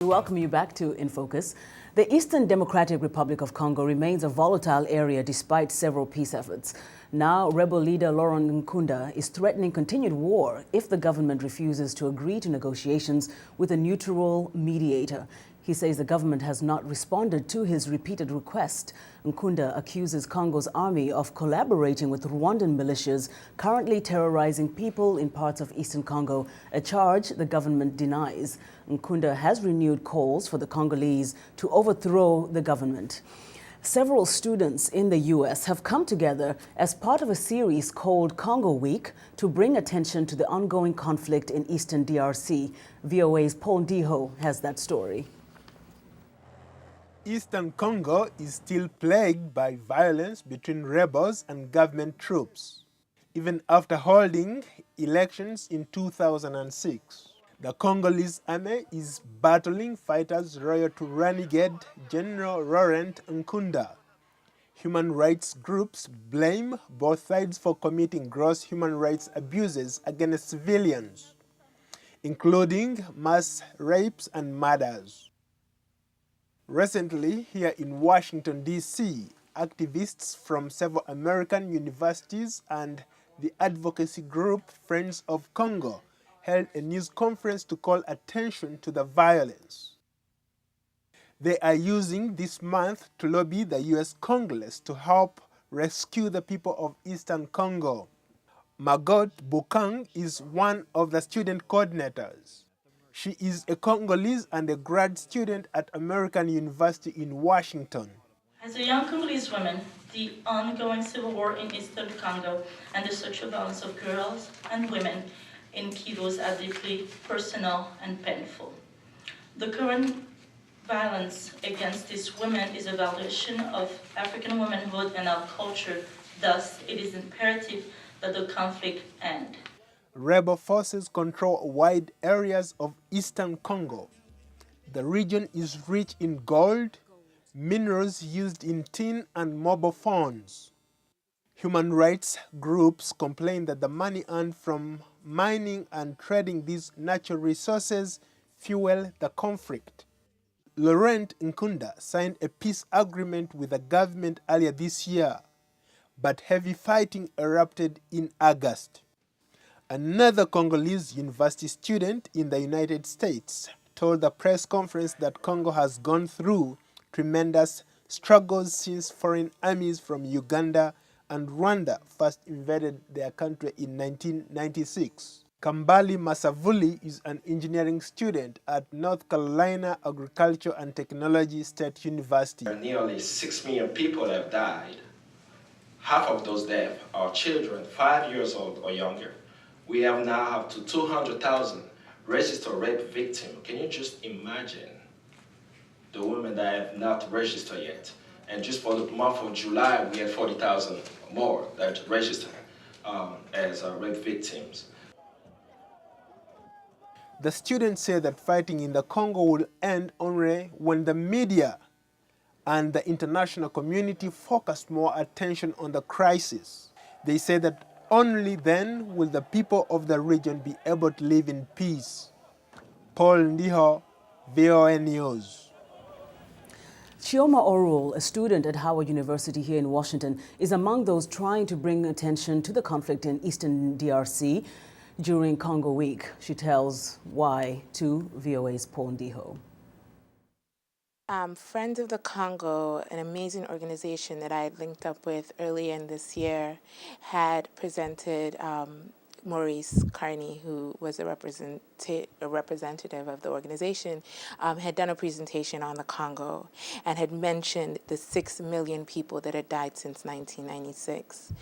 We welcome you back to In Focus. The Eastern Democratic Republic of Congo remains a volatile area despite several peace efforts. Now, rebel leader Laurent Nkunda is threatening continued war if the government refuses to agree to negotiations with a neutral mediator. He says the government has not responded to his repeated request. Nkunda accuses Congo's army of collaborating with Rwandan militias currently terrorizing people in parts of eastern Congo, a charge the government denies. Nkunda has renewed calls for the Congolese to overthrow the government. Several students in the U.S. have come together as part of a series called Congo Week to bring attention to the ongoing conflict in eastern DRC. VOA's Ndiho has that story. Eastern Congo is still plagued by violence between rebels and government troops, even after holding elections in 2006. The Congolese army is battling fighters loyal to renegade General Laurent Nkunda. Human rights groups blame both sides for committing gross human rights abuses against civilians, including mass rapes and murders. Recently, here in Washington, D.C., activists from several American universities and the advocacy group Friends of Congo held a news conference to call attention to the violence. They are using this month to lobby the U.S. Congress to help rescue the people of Eastern Congo. Margot Bukang is one of the student coordinators. She is a Congolese and a grad student at American University in Washington. As a young Congolese woman, the ongoing civil war in Eastern Congo and the sexual violence of girls and women in Kivos are deeply personal and painful. The current violence against these women is a violation of African womanhood and our culture. Thus, it is imperative that the conflict end. Rebel forces control wide areas of eastern Congo. The region is rich in gold, minerals used in tin and mobile phones. Human rights groups complain that the money earned from mining and trading these natural resources fuel the conflict. Laurent Nkunda signed a peace agreement with the government earlier this year, but heavy fighting erupted in August. Another Congolese university student in the United States told the press conference that Congo has gone through tremendous struggles since foreign armies from Uganda and Rwanda first invaded their country in 1996. Kambali Masavuli is an engineering student at North Carolina Agriculture and Technology State University. Nearly 6 million people have died. Half of those deaths are children 5 years old or younger. We have now up to 200,000 registered rape victims. Can you just imagine the women that have not registered yet? And just for the month of July, we had 40,000 more that registered as rape victims. The students say that fighting in the Congo will end only when the media and the international community focus more attention on the crisis. They say that only then will the people of the region be able to live in peace. Ndiho, VOA News. Chioma Orul, a student at Howard University here in Washington, is among those trying to bring attention to the conflict in eastern DRC during Congo Week. She tells why to VOA's Ndiho. Friends of the Congo, an amazing organization that I had linked up with earlier in this year, had presented Maurice Carney, who was a representative of the organization, had done a presentation on the Congo and had mentioned the 6 million people that had died since 1996.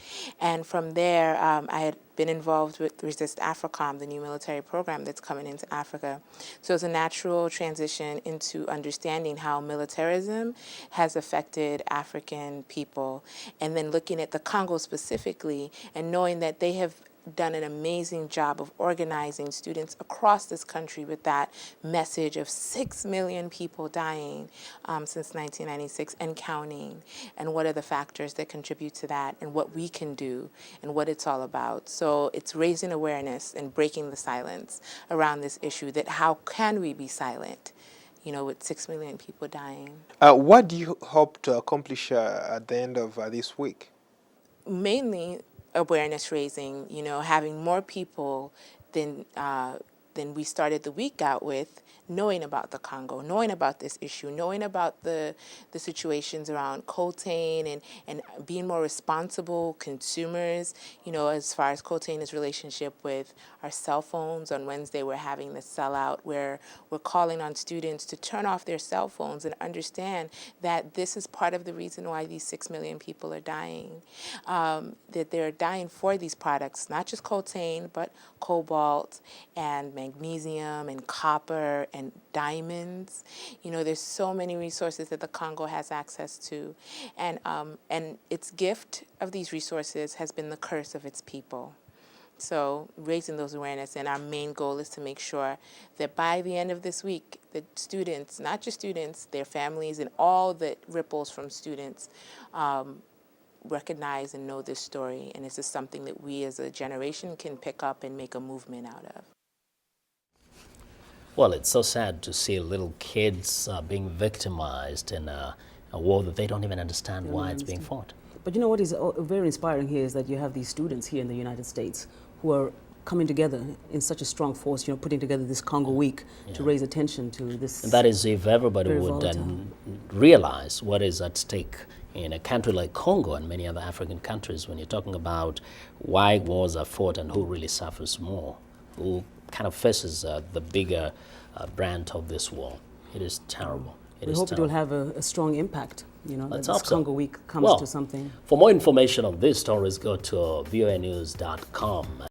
And from there, I had been involved with Resist AFRICOM, the new military program that's coming into Africa. So it's a natural transition into understanding how militarism has affected African people, and then looking at the Congo specifically and knowing that they have done an amazing job of organizing students across this country with that message of 6 million people dying since 1996 and counting, and what are the factors that contribute to that, and what we can do, and what it's all about. So it's raising awareness and breaking the silence around this issue, that how can we be silent? with 6 million people dying. What do you hope to accomplish at the end of this week? Mainly awareness raising, having more people than we started the week out with, knowing about the Congo, knowing about this issue, knowing about the situations around coltan and being more responsible consumers, as far as coltan's relationship with our cell phones. On Wednesday, we're having the sellout where we're calling on students to turn off their cell phones and understand that this is part of the reason why these 6 million people are dying, that they're dying for these products, not just coltan, but cobalt and magnesium and copper and diamonds. There's so many resources that the Congo has access to, and its gift of these resources has been the curse of its people. So raising those awareness, and our main goal is to make sure that by the end of this week, the students, not just students, their families, and all that ripples from students, recognize and know this story, and this is something that we as a generation can pick up and make a movement out of. Well, it's so sad to see little kids being victimized in a war that they don't even understand why it's being fought. But what is very inspiring here is that you have these students here in the United States who are coming together in such a strong force, putting together this Congo Week to raise attention to this. And that is if everybody would realize what is at stake in a country like Congo and many other African countries when you're talking about why wars are fought and who really suffers more, who kind of faces the bigger brand of this war. It is terrible. We hope it will have a strong impact, Let's that hope this so. Congo Week comes to something. For more information on these stories, go to voanews.com.